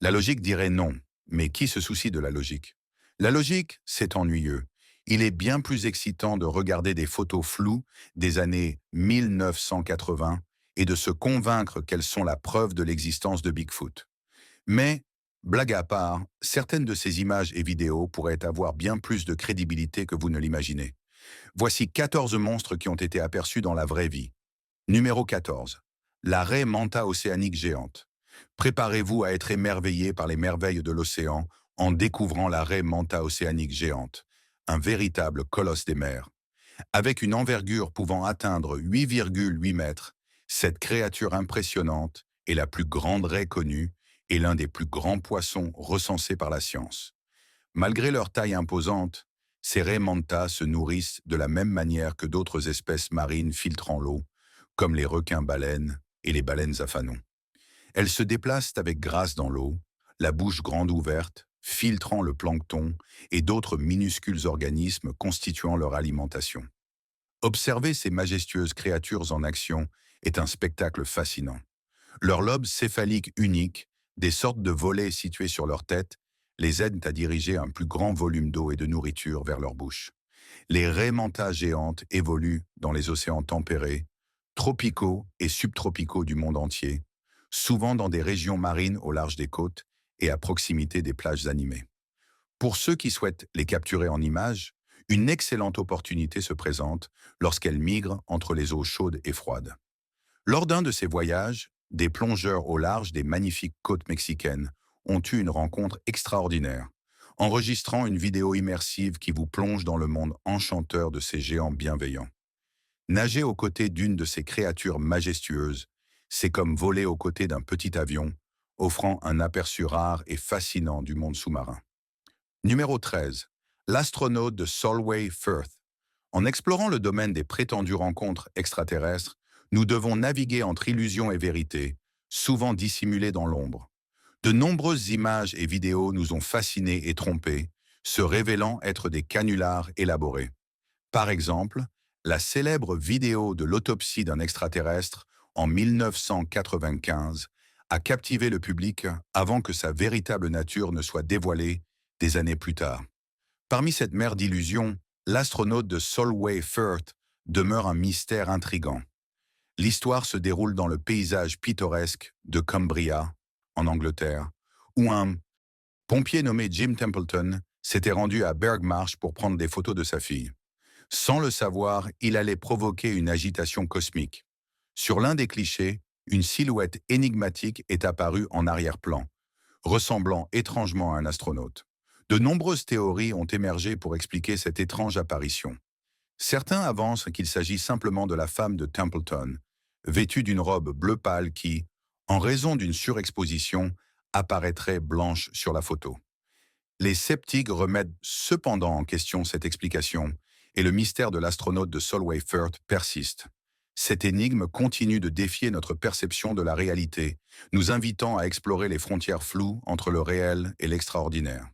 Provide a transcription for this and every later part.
La logique dirait non, mais qui se soucie de la logique? La logique, c'est ennuyeux. Il est bien plus excitant de regarder des photos floues des années 1980 et de se convaincre qu'elles sont la preuve de l'existence de Bigfoot. Mais, blague à part, certaines de ces images et vidéos pourraient avoir bien plus de crédibilité que vous ne l'imaginez. Voici 14 monstres qui ont été aperçus dans la vraie vie. Numéro 14. La raie manta océanique géante. Préparez-vous à être émerveillé par les merveilles de l'océan en découvrant la raie manta océanique géante, un véritable colosse des mers. Avec une envergure pouvant atteindre 8,8 mètres, cette créature impressionnante est la plus grande raie connue et l'un des plus grands poissons recensés par la science. Malgré leur taille imposante, ces raies manta se nourrissent de la même manière que d'autres espèces marines filtrant l'eau, comme les requins-baleines et les baleines à fanon. Elles se déplacent avec grâce dans l'eau, la bouche grande ouverte, filtrant le plancton et d'autres minuscules organismes constituant leur alimentation. Observer ces majestueuses créatures en action est un spectacle fascinant. Leurs lobes céphaliques uniques, des sortes de volets situés sur leur tête, les aident à diriger un plus grand volume d'eau et de nourriture vers leur bouche. Les raies mantas géantes évoluent dans les océans tempérés, tropicaux et subtropicaux du monde entier, souvent dans des régions marines au large des côtes et à proximité des plages animées. Pour ceux qui souhaitent les capturer en images, une excellente opportunité se présente lorsqu'elles migrent entre les eaux chaudes et froides. Lors d'un de ces voyages, des plongeurs au large des magnifiques côtes mexicaines ont eu une rencontre extraordinaire, enregistrant une vidéo immersive qui vous plonge dans le monde enchanteur de ces géants bienveillants. Nager aux côtés d'une de ces créatures majestueuses, c'est comme voler aux côtés d'un petit avion, offrant un aperçu rare et fascinant du monde sous-marin. Numéro 13. L'astronaute de Solway Firth. En explorant le domaine des prétendues rencontres extraterrestres, nous devons naviguer entre illusion et vérité, souvent dissimulées dans l'ombre. De nombreuses images et vidéos nous ont fascinés et trompés, se révélant être des canulars élaborés. Par exemple, la célèbre vidéo de l'autopsie d'un extraterrestre en 1995 a captivé le public avant que sa véritable nature ne soit dévoilée des années plus tard. Parmi cette mer d'illusions, l'astronaute de Solway Firth demeure un mystère intrigant. L'histoire se déroule dans le paysage pittoresque de Cumbria, en Angleterre, où un pompier nommé Jim Templeton s'était rendu à Bergmarsh pour prendre des photos de sa fille. Sans le savoir, il allait provoquer une agitation cosmique. Sur l'un des clichés, une silhouette énigmatique est apparue en arrière-plan, ressemblant étrangement à un astronaute. De nombreuses théories ont émergé pour expliquer cette étrange apparition. Certains avancent qu'il s'agit simplement de la femme de Templeton, vêtue d'une robe bleu pâle qui, en raison d'une surexposition, apparaîtrait blanche sur la photo. Les sceptiques remettent cependant en question cette explication et le mystère de l'astronaute de Solway Firth persiste. Cette énigme continue de défier notre perception de la réalité, nous invitant à explorer les frontières floues entre le réel et l'extraordinaire.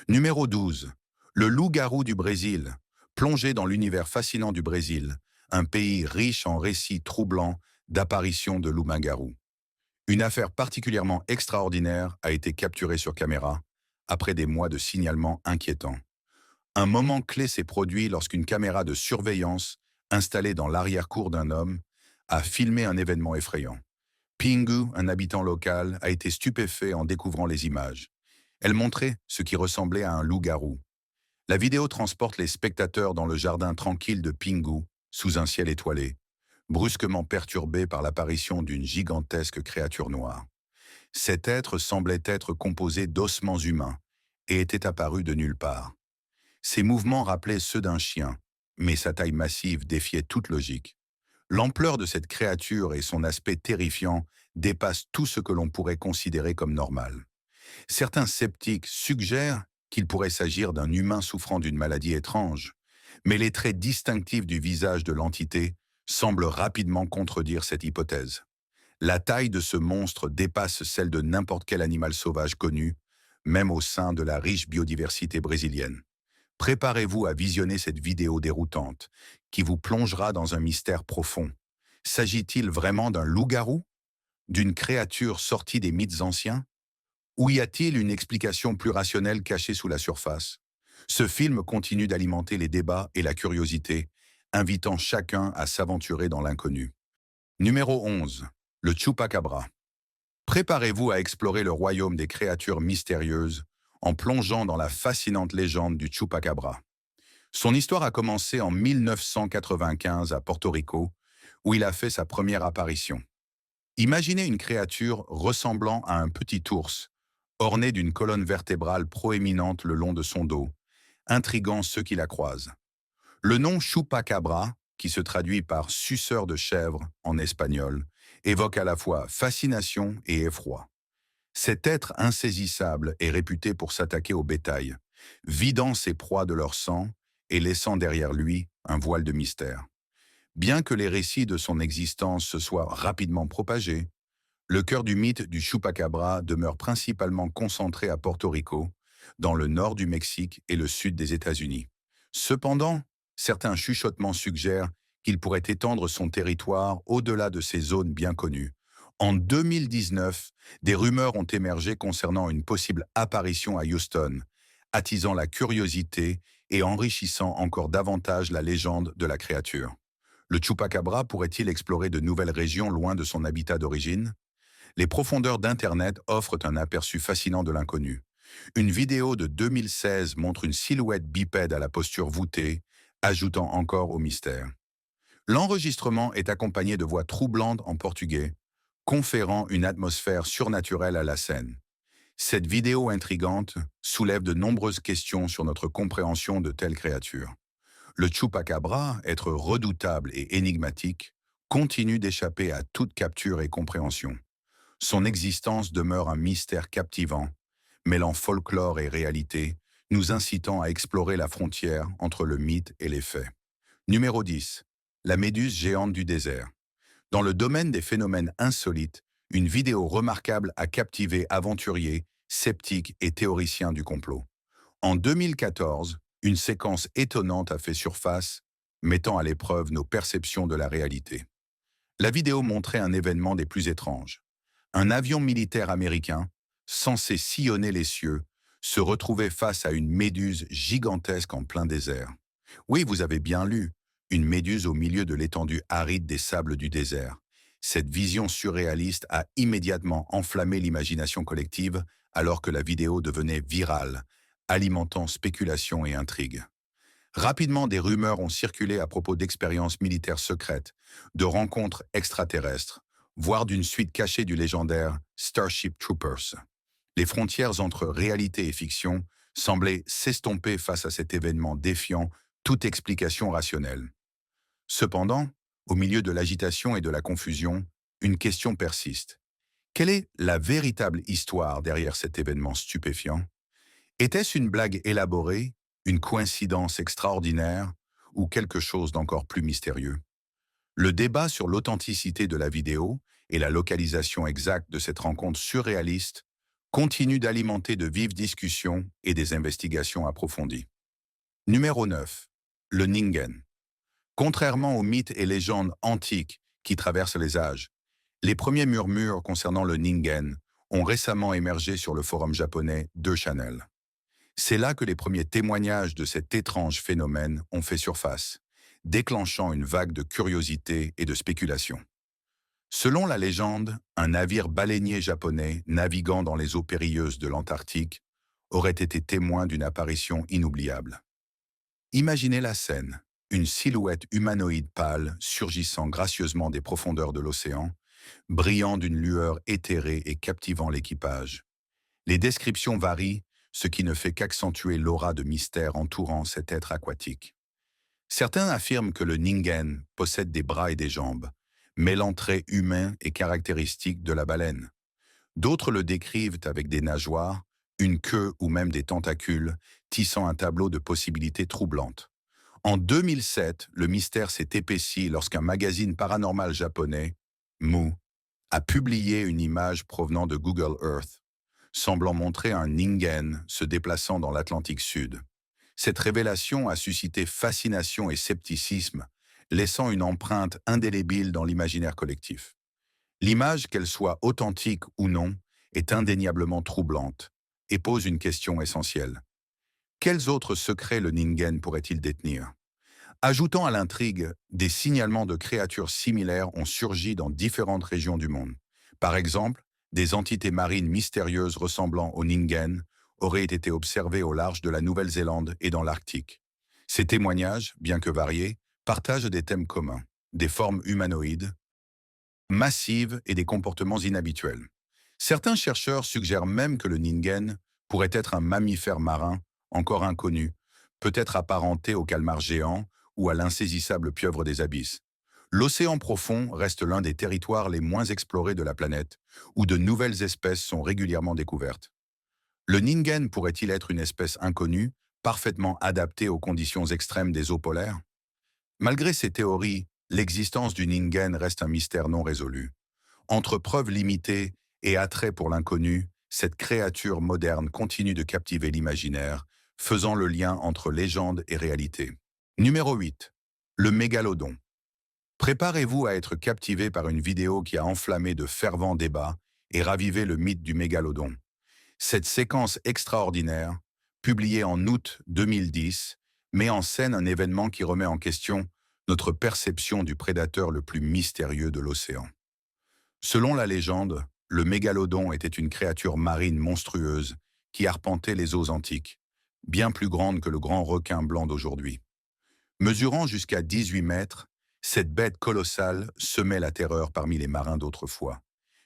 Numéro 12. Le loup-garou du Brésil. Plongé dans l'univers fascinant du Brésil, un pays riche en récits troublants d'apparitions de loups-garous. Une affaire particulièrement extraordinaire a été capturée sur caméra, après des mois de signalements inquiétants. Un moment clé s'est produit lorsqu'une caméra de surveillance, installée dans l'arrière-cour d'un homme, a filmé un événement effrayant. Pingu, un habitant local, a été stupéfait en découvrant les images. Elle montrait ce qui ressemblait à un loup-garou. La vidéo transporte les spectateurs dans le jardin tranquille de Pingu, sous un ciel étoilé, brusquement perturbé par l'apparition d'une gigantesque créature noire. Cet être semblait être composé d'ossements humains et était apparu de nulle part. Ses mouvements rappelaient ceux d'un chien, mais sa taille massive défiait toute logique. L'ampleur de cette créature et son aspect terrifiant dépassent tout ce que l'on pourrait considérer comme normal. Certains sceptiques suggèrent qu'il pourrait s'agir d'un humain souffrant d'une maladie étrange, mais les traits distinctifs du visage de l'entité semblent rapidement contredire cette hypothèse. La taille de ce monstre dépasse celle de n'importe quel animal sauvage connu, même au sein de la riche biodiversité brésilienne. Préparez-vous à visionner cette vidéo déroutante, qui vous plongera dans un mystère profond. S'agit-il vraiment d'un loup-garou? D'une créature sortie des mythes anciens? Ou y a-t-il une explication plus rationnelle cachée sous la surface? Ce film continue d'alimenter les débats et la curiosité, invitant chacun à s'aventurer dans l'inconnu. Numéro 11. Le Chupacabra. Préparez-vous à explorer le royaume des créatures mystérieuses en plongeant dans la fascinante légende du Chupacabra. Son histoire a commencé en 1995 à Porto Rico, où il a fait sa première apparition. Imaginez une créature ressemblant à un petit ours, orné d'une colonne vertébrale proéminente le long de son dos, intriguant ceux qui la croisent. Le nom Chupacabra, qui se traduit par suceur de chèvre en espagnol, évoque à la fois fascination et effroi. Cet être insaisissable est réputé pour s'attaquer au bétail, vidant ses proies de leur sang et laissant derrière lui un voile de mystère. Bien que les récits de son existence se soient rapidement propagés, le cœur du mythe du Chupacabra demeure principalement concentré à Porto Rico, dans le nord du Mexique et le sud des États-Unis. Cependant, certains chuchotements suggèrent qu'il pourrait étendre son territoire au-delà de ces zones bien connues. En 2019, des rumeurs ont émergé concernant une possible apparition à Houston, attisant la curiosité et enrichissant encore davantage la légende de la créature. Le Chupacabra pourrait-il explorer de nouvelles régions loin de son habitat d'origine? Les profondeurs d'Internet offrent un aperçu fascinant de l'inconnu. Une vidéo de 2016 montre une silhouette bipède à la posture voûtée, ajoutant encore au mystère. L'enregistrement est accompagné de voix troublantes en portugais, conférant une atmosphère surnaturelle à la scène. Cette vidéo intrigante soulève de nombreuses questions sur notre compréhension de telles créatures. Le Chupacabra, être redoutable et énigmatique, continue d'échapper à toute capture et compréhension. Son existence demeure un mystère captivant, mêlant folklore et réalité, nous incitant à explorer la frontière entre le mythe et les faits. Numéro 10. La méduse géante du désert. Dans le domaine des phénomènes insolites, une vidéo remarquable a captivé aventuriers, sceptiques et théoriciens du complot. En 2014, une séquence étonnante a fait surface, mettant à l'épreuve nos perceptions de la réalité. La vidéo montrait un événement des plus étranges. Un avion militaire américain, censé sillonner les cieux, se retrouvait face à une méduse gigantesque en plein désert. Oui, vous avez bien lu, une méduse au milieu de l'étendue aride des sables du désert. Cette vision surréaliste a immédiatement enflammé l'imagination collective alors que la vidéo devenait virale, alimentant spéculation et intrigues. Rapidement, des rumeurs ont circulé à propos d'expériences militaires secrètes, de rencontres extraterrestres, voire d'une suite cachée du légendaire Starship Troopers. Les frontières entre réalité et fiction semblaient s'estomper face à cet événement défiant toute explication rationnelle. Cependant, au milieu de l'agitation et de la confusion, une question persiste. Quelle est la véritable histoire derrière cet événement stupéfiant? Était-ce une blague élaborée, une coïncidence extraordinaire ou quelque chose d'encore plus mystérieux? Le débat sur l'authenticité de la vidéo et la localisation exacte de cette rencontre surréaliste continue d'alimenter de vives discussions et des investigations approfondies. Numéro 9. Le Ningen. Contrairement aux mythes et légendes antiques qui traversent les âges, les premiers murmures concernant le Ningen ont récemment émergé sur le forum japonais 2channel. C'est là que les premiers témoignages de cet étrange phénomène ont fait surface, déclenchant une vague de curiosité et de spéculation. Selon la légende, un navire baleinier japonais naviguant dans les eaux périlleuses de l'Antarctique aurait été témoin d'une apparition inoubliable. Imaginez la scène, une silhouette humanoïde pâle surgissant gracieusement des profondeurs de l'océan, brillant d'une lueur éthérée et captivant l'équipage. Les descriptions varient, ce qui ne fait qu'accentuer l'aura de mystère entourant cet être aquatique. Certains affirment que le Ningen possède des bras et des jambes, mêlant traits humains et caractéristiques de la baleine. D'autres le décrivent avec des nageoires, une queue ou même des tentacules, tissant un tableau de possibilités troublantes. En 2007, le mystère s'est épaissi lorsqu'un magazine paranormal japonais, Mu, a publié une image provenant de Google Earth, semblant montrer un Ningen se déplaçant dans l'Atlantique Sud. Cette révélation a suscité fascination et scepticisme, laissant une empreinte indélébile dans l'imaginaire collectif. L'image, qu'elle soit authentique ou non, est indéniablement troublante et pose une question essentielle. Quels autres secrets le Ningen pourrait-il détenir? Ajoutant à l'intrigue, des signalements de créatures similaires ont surgi dans différentes régions du monde. Par exemple, des entités marines mystérieuses ressemblant au Ningen auraient été observées au large de la Nouvelle-Zélande et dans l'Arctique. Ces témoignages, bien que variés, partagent des thèmes communs, des formes humanoïdes, massives et des comportements inhabituels. Certains chercheurs suggèrent même que le Ningen pourrait être un mammifère marin encore inconnu, peut-être apparenté au calmar géant ou à l'insaisissable pieuvre des abysses. L'océan profond reste l'un des territoires les moins explorés de la planète, où de nouvelles espèces sont régulièrement découvertes. Le Ningen pourrait-il être une espèce inconnue, parfaitement adaptée aux conditions extrêmes des eaux polaires? Malgré ces théories, l'existence du Ningen reste un mystère non résolu. Entre preuves limitées et attrait pour l'inconnu, cette créature moderne continue de captiver l'imaginaire, faisant le lien entre légende et réalité. Numéro 8. Le mégalodon. Préparez-vous à être captivé par une vidéo qui a enflammé de fervents débats et ravivé le mythe du mégalodon. Cette séquence extraordinaire, publiée en août 2010, met en scène un événement qui remet en question notre perception du prédateur le plus mystérieux de l'océan. Selon la légende, le mégalodon était une créature marine monstrueuse qui arpentait les eaux antiques, bien plus grande que le grand requin blanc d'aujourd'hui. Mesurant jusqu'à 18 mètres, cette bête colossale semait la terreur parmi les marins d'autrefois.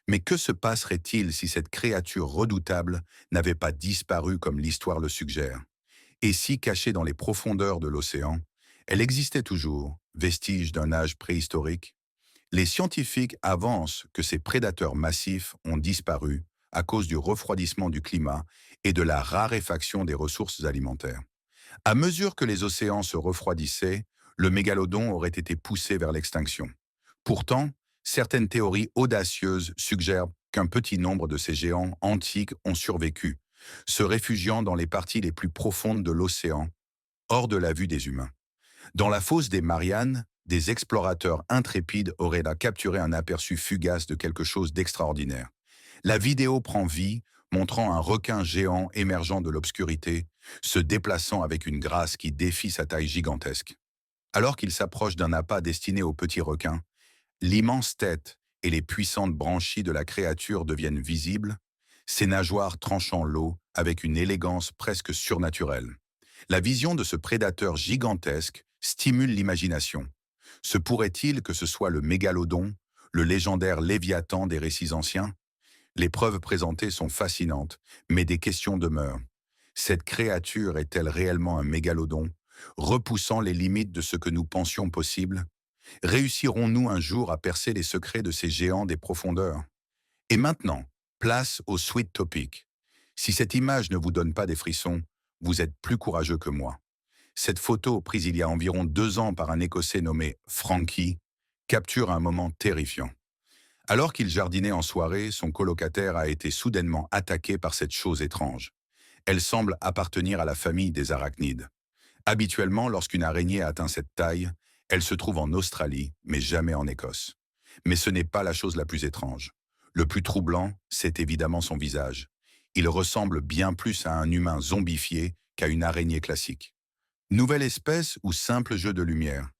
Mais que se passerait-il si cette créature redoutable n'avait pas disparu comme l'histoire le suggère? Et si, cachée dans les profondeurs de l'océan, elle existait toujours, vestige d'un âge préhistorique? Les scientifiques avancent que ces prédateurs massifs ont disparu à cause du refroidissement du climat et de la raréfaction des ressources alimentaires. À mesure que les océans se refroidissaient, le mégalodon aurait été poussé vers l'extinction. Pourtant, certaines théories audacieuses suggèrent qu'un petit nombre de ces géants antiques ont survécu, se réfugiant dans les parties les plus profondes de l'océan, hors de la vue des humains. Dans la fosse des Mariannes, des explorateurs intrépides auraient capturé un aperçu fugace de quelque chose d'extraordinaire. La vidéo prend vie, montrant un requin géant émergeant de l'obscurité, se déplaçant avec une grâce qui défie sa taille gigantesque. Alors qu'il s'approche d'un appât destiné aux petits requins, l'immense tête et les puissantes branchies de la créature deviennent visibles, ses nageoires tranchant l'eau avec une élégance presque surnaturelle. La vision de ce prédateur gigantesque stimule l'imagination. Se pourrait-il que ce soit le mégalodon, le légendaire Léviathan des récits anciens? Les preuves présentées sont fascinantes, mais des questions demeurent. Cette créature est-elle réellement un mégalodon, repoussant les limites de ce que nous pensions possible? Réussirons-nous un jour à percer les secrets de ces géants des profondeurs? Et maintenant, place au sweet topic. Si cette image ne vous donne pas des frissons, vous êtes plus courageux que moi. Cette photo, prise il y a environ 2 ans par un Écossais nommé Frankie, capture un moment terrifiant. Alors qu'il jardinait en soirée, son colocataire a été soudainement attaqué par cette chose étrange. Elle semble appartenir à la famille des arachnides. Habituellement, lorsqu'une araignée atteint cette taille, elle se trouve en Australie, mais jamais en Écosse. Mais ce n'est pas la chose la plus étrange. Le plus troublant, c'est évidemment son visage. Il ressemble bien plus à un humain zombifié qu'à une araignée classique. Nouvelle espèce ou simple jeu de lumière?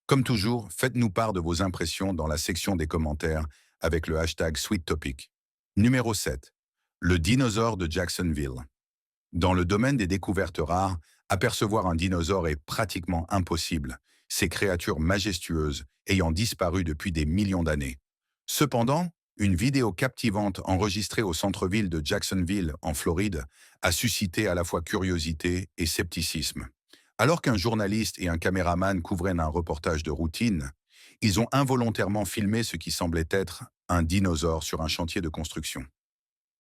Comme toujours, faites-nous part de vos impressions dans la section des commentaires avec le hashtag SweetTopic. Numéro 7. Le dinosaure de Jacksonville. Dans le domaine des découvertes rares, apercevoir un dinosaure est pratiquement impossible, ces créatures majestueuses ayant disparu depuis des millions d'années. Cependant, une vidéo captivante enregistrée au centre-ville de Jacksonville, en Floride, a suscité à la fois curiosité et scepticisme. Alors qu'un journaliste et un caméraman couvraient un reportage de routine, ils ont involontairement filmé ce qui semblait être un dinosaure sur un chantier de construction.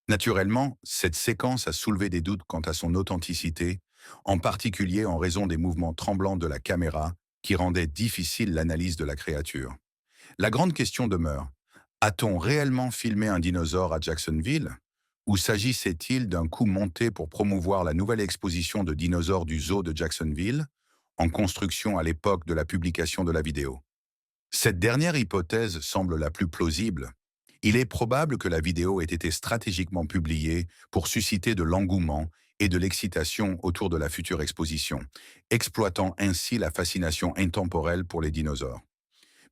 Naturellement, cette séquence a soulevé des doutes quant à son authenticité, en particulier en raison des mouvements tremblants de la caméra qui rendaient difficile l'analyse de la créature. La grande question demeure, a-t-on réellement filmé un dinosaure à Jacksonville? Ou s'agissait-il d'un coup monté pour promouvoir la nouvelle exposition de dinosaures du zoo de Jacksonville, en construction à l'époque de la publication de la vidéo? Cette dernière hypothèse semble la plus plausible. Il est probable que la vidéo ait été stratégiquement publiée pour susciter de l'engouement et de l'excitation autour de la future exposition, exploitant ainsi la fascination intemporelle pour les dinosaures.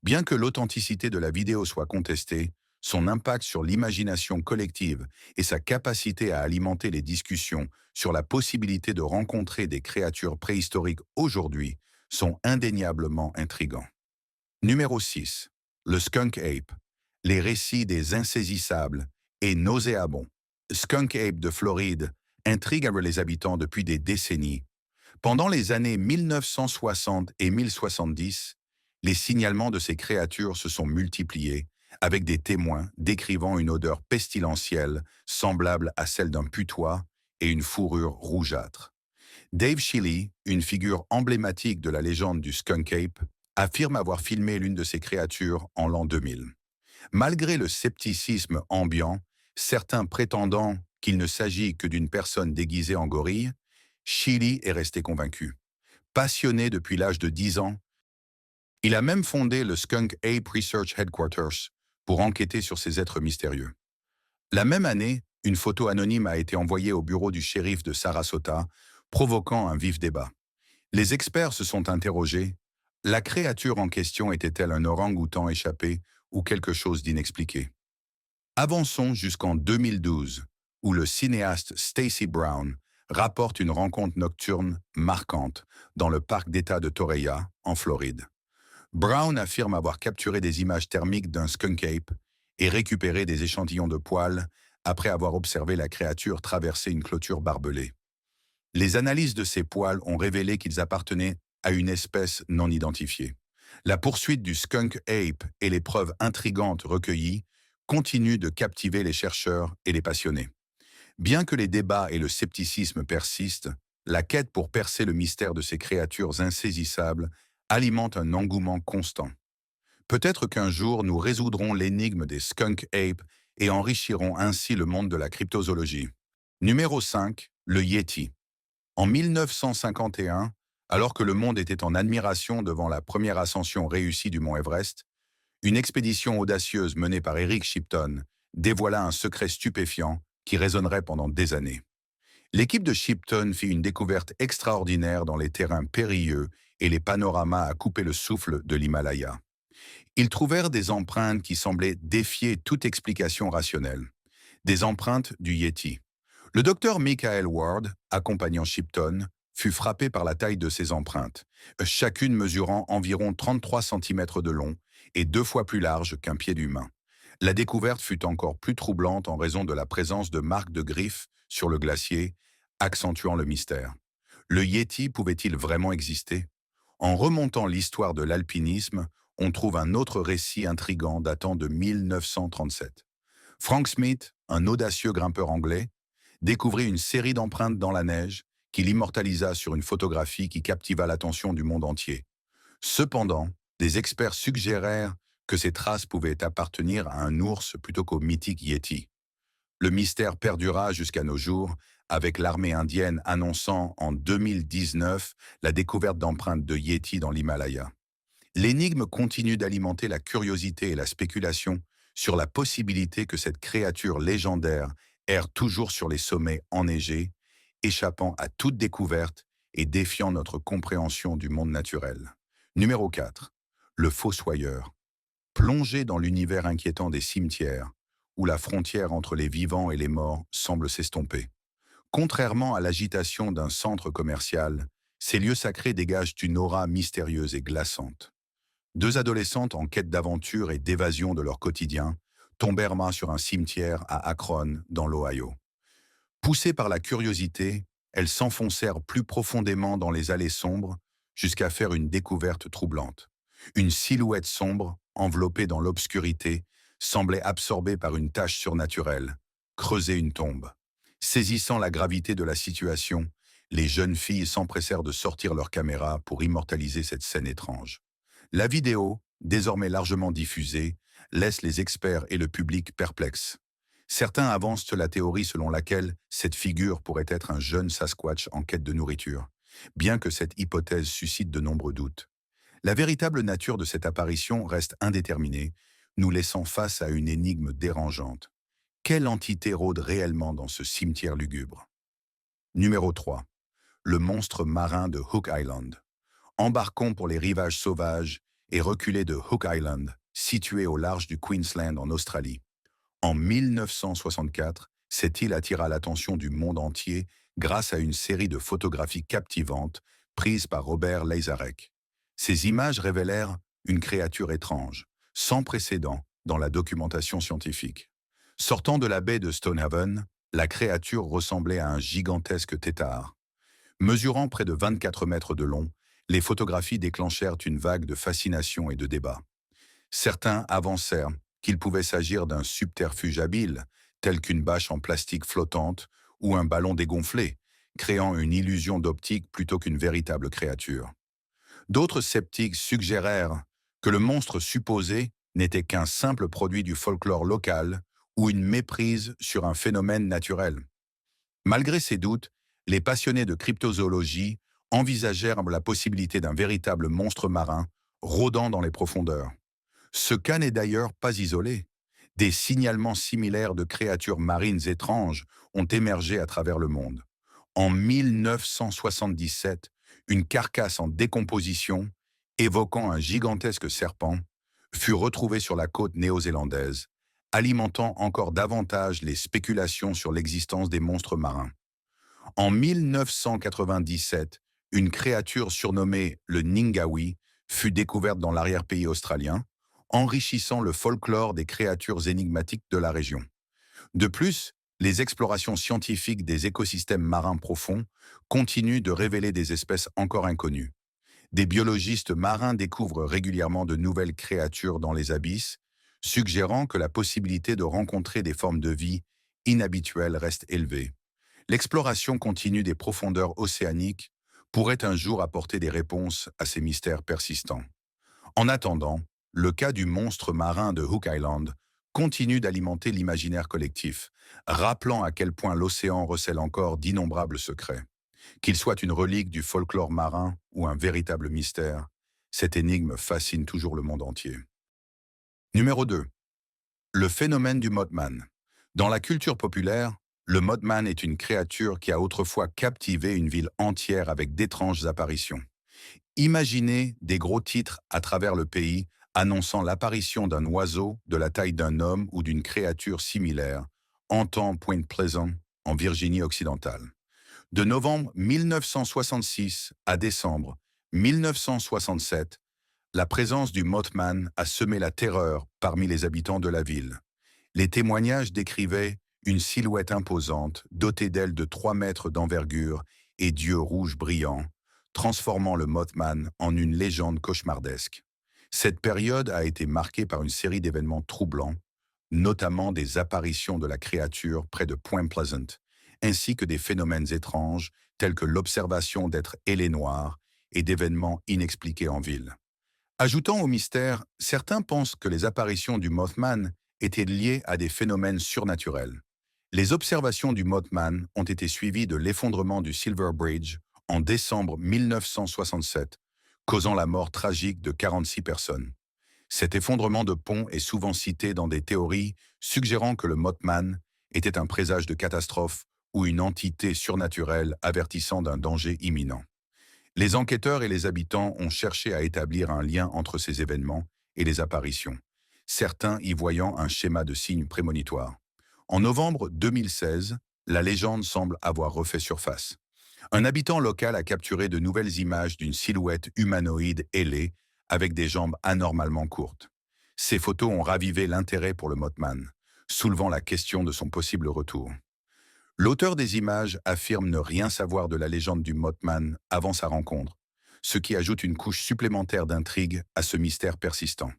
Bien que l'authenticité de la vidéo soit contestée, son impact sur l'imagination collective et sa capacité à alimenter les discussions sur la possibilité de rencontrer des créatures préhistoriques aujourd'hui sont indéniablement intrigants. Numéro 6. Le Skunk Ape. Les récits des insaisissables et nauséabonds. Skunk Ape de Floride intrigue les habitants depuis des décennies. Pendant les années 1960 et 1070, les signalements de ces créatures se sont multipliés, avec des témoins décrivant une odeur pestilentielle semblable à celle d'un putois et une fourrure rougeâtre. Dave Shelley, une figure emblématique de la légende du Skunk Ape, affirme avoir filmé l'une de ces créatures en l'an 2000. Malgré le scepticisme ambiant, certains prétendant qu'il ne s'agit que d'une personne déguisée en gorille, Shelley est resté convaincu. Passionné depuis l'âge de 10 ans, il a même fondé le Skunk Ape Research Headquarters pour enquêter sur ces êtres mystérieux. La même année, une photo anonyme a été envoyée au bureau du shérif de Sarasota, provoquant un vif débat. Les experts se sont interrogés. La créature en question était-elle un orang-outan échappé ou quelque chose d'inexpliqué? Avançons jusqu'en 2012, où le cinéaste Stacy Brown rapporte une rencontre nocturne marquante dans le parc d'État de Torreya, en Floride. Brown affirme avoir capturé des images thermiques d'un skunk ape et récupéré des échantillons de poils après avoir observé la créature traverser une clôture barbelée. Les analyses de ces poils ont révélé qu'ils appartenaient à une espèce non identifiée. La poursuite du skunk ape et les preuves intrigantes recueillies continuent de captiver les chercheurs et les passionnés. Bien que les débats et le scepticisme persistent, la quête pour percer le mystère de ces créatures insaisissables alimente un engouement constant. Peut-être qu'un jour, nous résoudrons l'énigme des skunk apes et enrichirons ainsi le monde de la cryptozoologie. Numéro 5. Le Yeti. En 1951, alors que le monde était en admiration devant la première ascension réussie du mont Everest, une expédition audacieuse menée par Eric Shipton dévoila un secret stupéfiant qui résonnerait pendant des années. L'équipe de Shipton fit une découverte extraordinaire dans les terrains périlleux et les panoramas à couper le souffle de l'Himalaya. Ils trouvèrent des empreintes qui semblaient défier toute explication rationnelle. Des empreintes du Yeti. Le docteur Michael Ward, accompagnant Shipton, fut frappé par la taille de ces empreintes, chacune mesurant environ 33 cm de long et 2 fois plus large qu'un pied d'humain. La découverte fut encore plus troublante en raison de la présence de marques de griffes sur le glacier, accentuant le mystère. Le Yeti pouvait-il vraiment exister? En remontant l'histoire de l'alpinisme, on trouve un autre récit intrigant datant de 1937. Frank Smith, un audacieux grimpeur anglais, découvrit une série d'empreintes dans la neige qu'il immortalisa sur une photographie qui captiva l'attention du monde entier. Cependant, des experts suggérèrent que ces traces pouvaient appartenir à un ours plutôt qu'au mythique Yeti. Le mystère perdura jusqu'à nos jours, avec l'armée indienne annonçant en 2019 la découverte d'empreintes de Yeti dans l'Himalaya. L'énigme continue d'alimenter la curiosité et la spéculation sur la possibilité que cette créature légendaire erre toujours sur les sommets enneigés, échappant à toute découverte et défiant notre compréhension du monde naturel. Numéro 4. Le fossoyeur. Plongé dans l'univers inquiétant des cimetières, où la frontière entre les vivants et les morts semble s'estomper. Contrairement à l'agitation d'un centre commercial, ces lieux sacrés dégagent une aura mystérieuse et glaçante. 2 adolescentes en quête d'aventure et d'évasion de leur quotidien tombèrent main sur un cimetière à Akron, dans l'Ohio. Poussées par la curiosité, elles s'enfoncèrent plus profondément dans les allées sombres jusqu'à faire une découverte troublante. Une silhouette sombre, enveloppée dans l'obscurité, semblait absorbée par une tâche surnaturelle, creuser une tombe. Saisissant la gravité de la situation, les jeunes filles s'empressèrent de sortir leurs caméras pour immortaliser cette scène étrange. La vidéo, désormais largement diffusée, laisse les experts et le public perplexes. Certains avancent la théorie selon laquelle cette figure pourrait être un jeune Sasquatch en quête de nourriture, bien que cette hypothèse suscite de nombreux doutes. La véritable nature de cette apparition reste indéterminée. nous laissant face à une énigme dérangeante. Quelle entité rôde réellement dans ce cimetière lugubre? Numéro 3. Le monstre marin de Hook Island. Embarquons pour les rivages sauvages et reculés de Hook Island, situé au large du Queensland en Australie. En 1964, cette île attira l'attention du monde entier grâce à une série de photographies captivantes prises par Robert Leisarek. Ces images révélèrent une créature étrange, sans précédent dans la documentation scientifique. Sortant de la baie de Stonehaven, la créature ressemblait à un gigantesque tétard. Mesurant près de 24 mètres de long, les photographies déclenchèrent une vague de fascination et de débat. Certains avancèrent qu'il pouvait s'agir d'un subterfuge habile, tel qu'une bâche en plastique flottante ou un ballon dégonflé, créant une illusion d'optique plutôt qu'une véritable créature. D'autres sceptiques suggérèrent que le monstre supposé n'était qu'un simple produit du folklore local ou une méprise sur un phénomène naturel. Malgré ces doutes, les passionnés de cryptozoologie envisagèrent la possibilité d'un véritable monstre marin rôdant dans les profondeurs. Ce cas n'est d'ailleurs pas isolé. Des signalements similaires de créatures marines étranges ont émergé à travers le monde. En 1977, une carcasse en décomposition, évoquant un gigantesque serpent, fut retrouvée sur la côte néo-zélandaise, alimentant encore davantage les spéculations sur l'existence des monstres marins. En 1997, une créature surnommée le Ningawi fut découverte dans l'arrière-pays australien, enrichissant le folklore des créatures énigmatiques de la région. De plus, les explorations scientifiques des écosystèmes marins profonds continuent de révéler des espèces encore inconnues. Des biologistes marins découvrent régulièrement de nouvelles créatures dans les abysses, suggérant que la possibilité de rencontrer des formes de vie inhabituelles reste élevée. L'exploration continue des profondeurs océaniques pourrait un jour apporter des réponses à ces mystères persistants. En attendant, le cas du monstre marin de Hook Island continue d'alimenter l'imaginaire collectif, rappelant à quel point l'océan recèle encore d'innombrables secrets. Qu'il soit une relique du folklore marin ou un véritable mystère, cette énigme fascine toujours le monde entier. Numéro 2. Le phénomène du Mothman. Dans la culture populaire, le Mothman est une créature qui a autrefois captivé une ville entière avec d'étranges apparitions. Imaginez des gros titres à travers le pays annonçant l'apparition d'un oiseau de la taille d'un homme ou d'une créature similaire, hantant Point Pleasant, en Virginie occidentale. De novembre 1966 à décembre 1967, la présence du Mothman a semé la terreur parmi les habitants de la ville. Les témoignages décrivaient une silhouette imposante, dotée d'ailes de 3 mètres d'envergure et d'yeux rouges brillants, transformant le Mothman en une légende cauchemardesque. Cette période a été marquée par une série d'événements troublants, notamment des apparitions de la créature près de Point Pleasant, ainsi que des phénomènes étranges tels que l'observation d'êtres ailés noirs et d'événements inexpliqués en ville. Ajoutant au mystère, certains pensent que les apparitions du Mothman étaient liées à des phénomènes surnaturels. Les observations du Mothman ont été suivies de l'effondrement du Silver Bridge en décembre 1967, causant la mort tragique de 46 personnes. Cet effondrement de pont est souvent cité dans des théories suggérant que le Mothman était un présage de catastrophe ou une entité surnaturelle avertissant d'un danger imminent. Les enquêteurs et les habitants ont cherché à établir un lien entre ces événements et les apparitions, certains y voyant un schéma de signes prémonitoires. En novembre 2016, la légende semble avoir refait surface. Un habitant local a capturé de nouvelles images d'une silhouette humanoïde ailée avec des jambes anormalement courtes. Ces photos ont ravivé l'intérêt pour le Mothman, soulevant la question de son possible retour. L'auteur des images affirme ne rien savoir de la légende du Mothman avant sa rencontre, ce qui ajoute une couche supplémentaire d'intrigue à ce mystère persistant.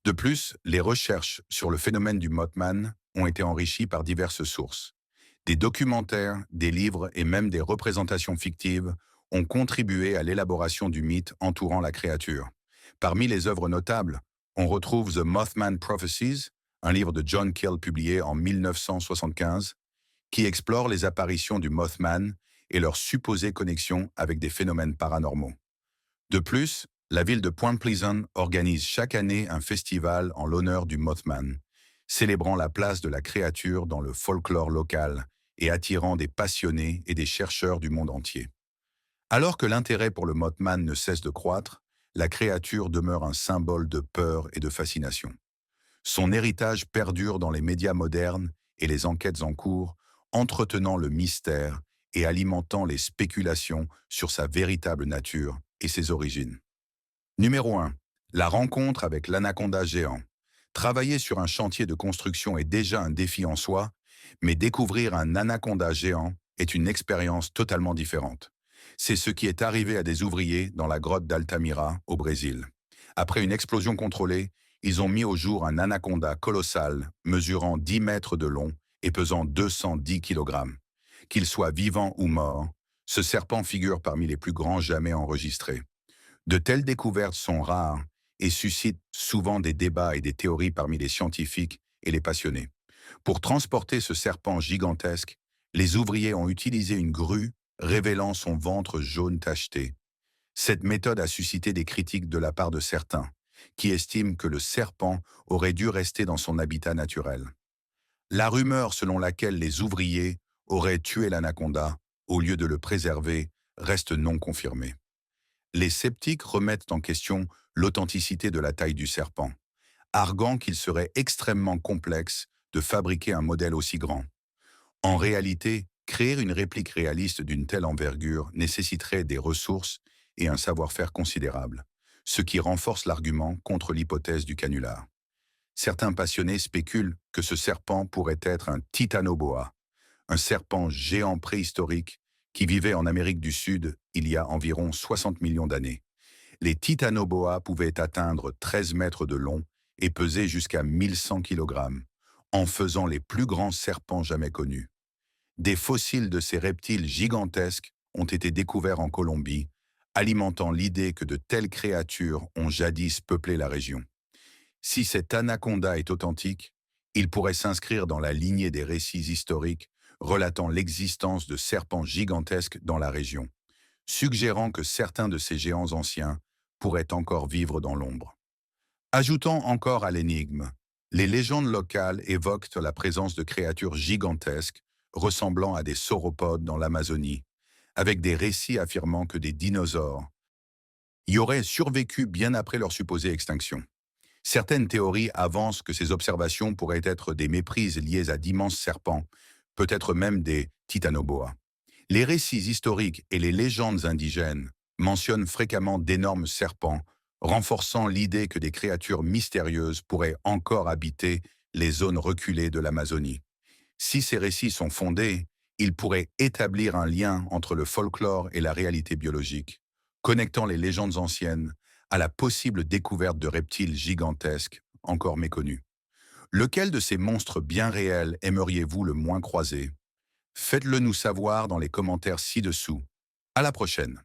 De plus, les recherches sur le phénomène du Mothman ont été enrichies par diverses sources. Des documentaires, des livres et même des représentations fictives ont contribué à l'élaboration du mythe entourant la créature. Parmi les œuvres notables, on retrouve The Mothman Prophecies, un livre de John Keel publié en 1975, qui explore les apparitions du Mothman et leur supposée connexion avec des phénomènes paranormaux. De plus, La ville de Point Pleasant organise chaque année un festival en l'honneur du Mothman, célébrant la place de la créature dans le folklore local et attirant des passionnés et des chercheurs du monde entier. Alors que l'intérêt pour le Mothman ne cesse de croître, la créature demeure un symbole de peur et de fascination. Son héritage perdure dans les médias modernes et les enquêtes en cours, entretenant le mystère et alimentant les spéculations sur sa véritable nature et ses origines. Numéro 1. La rencontre avec l'anaconda géant. Travailler sur un chantier de construction est déjà un défi en soi, mais découvrir un anaconda géant est une expérience totalement différente. C'est ce qui est arrivé à des ouvriers dans la grotte d'Altamira, au Brésil. Après une explosion contrôlée, ils ont mis au jour un anaconda colossal, mesurant 10 mètres de long et pesant 210 kg. Qu'il soit vivant ou mort, ce serpent figure parmi les plus grands jamais enregistrés. De telles découvertes sont rares et suscitent souvent des débats et des théories parmi les scientifiques et les passionnés. Pour transporter ce serpent gigantesque, les ouvriers ont utilisé une grue révélant son ventre jaune tacheté. Cette méthode a suscité des critiques de la part de certains, qui estiment que le serpent aurait dû rester dans son habitat naturel. La rumeur selon laquelle les ouvriers auraient tué l'anaconda au lieu de le préserver reste non confirmée. Les sceptiques remettent en question l'authenticité de la taille du serpent, arguant qu'il serait extrêmement complexe de fabriquer un modèle aussi grand. En réalité, créer une réplique réaliste d'une telle envergure nécessiterait des ressources et un savoir-faire considérable, ce qui renforce l'argument contre l'hypothèse du canular. Certains passionnés spéculent que ce serpent pourrait être un titanoboa, un serpent géant préhistorique qui vivait en Amérique du Sud il y a environ 60 millions d'années. Les titanoboas pouvaient atteindre 13 mètres de long et peser jusqu'à 1100 kg, en faisant les plus grands serpents jamais connus. Des fossiles de ces reptiles gigantesques ont été découverts en Colombie, alimentant l'idée que de telles créatures ont jadis peuplé la région. Si cet anaconda est authentique, il pourrait s'inscrire dans la lignée des récits historiques relatant l'existence de serpents gigantesques dans la région, suggérant que certains de ces géants anciens pourraient encore vivre dans l'ombre. Ajoutons encore à l'énigme, les légendes locales évoquent la présence de créatures gigantesques ressemblant à des sauropodes dans l'Amazonie, avec des récits affirmant que des dinosaures y auraient survécu bien après leur supposée extinction. Certaines théories avancent que ces observations pourraient être des méprises liées à d'immenses serpents, peut-être même des titanoboas. Les récits historiques et les légendes indigènes mentionnent fréquemment d'énormes serpents, renforçant l'idée que des créatures mystérieuses pourraient encore habiter les zones reculées de l'Amazonie. Si ces récits sont fondés, ils pourraient établir un lien entre le folklore et la réalité biologique, connectant les légendes anciennes à la possible découverte de reptiles gigantesques encore méconnus. Lequel de ces monstres bien réels aimeriez-vous le moins croiser? Faites-le nous savoir dans les commentaires ci-dessous. À la prochaine!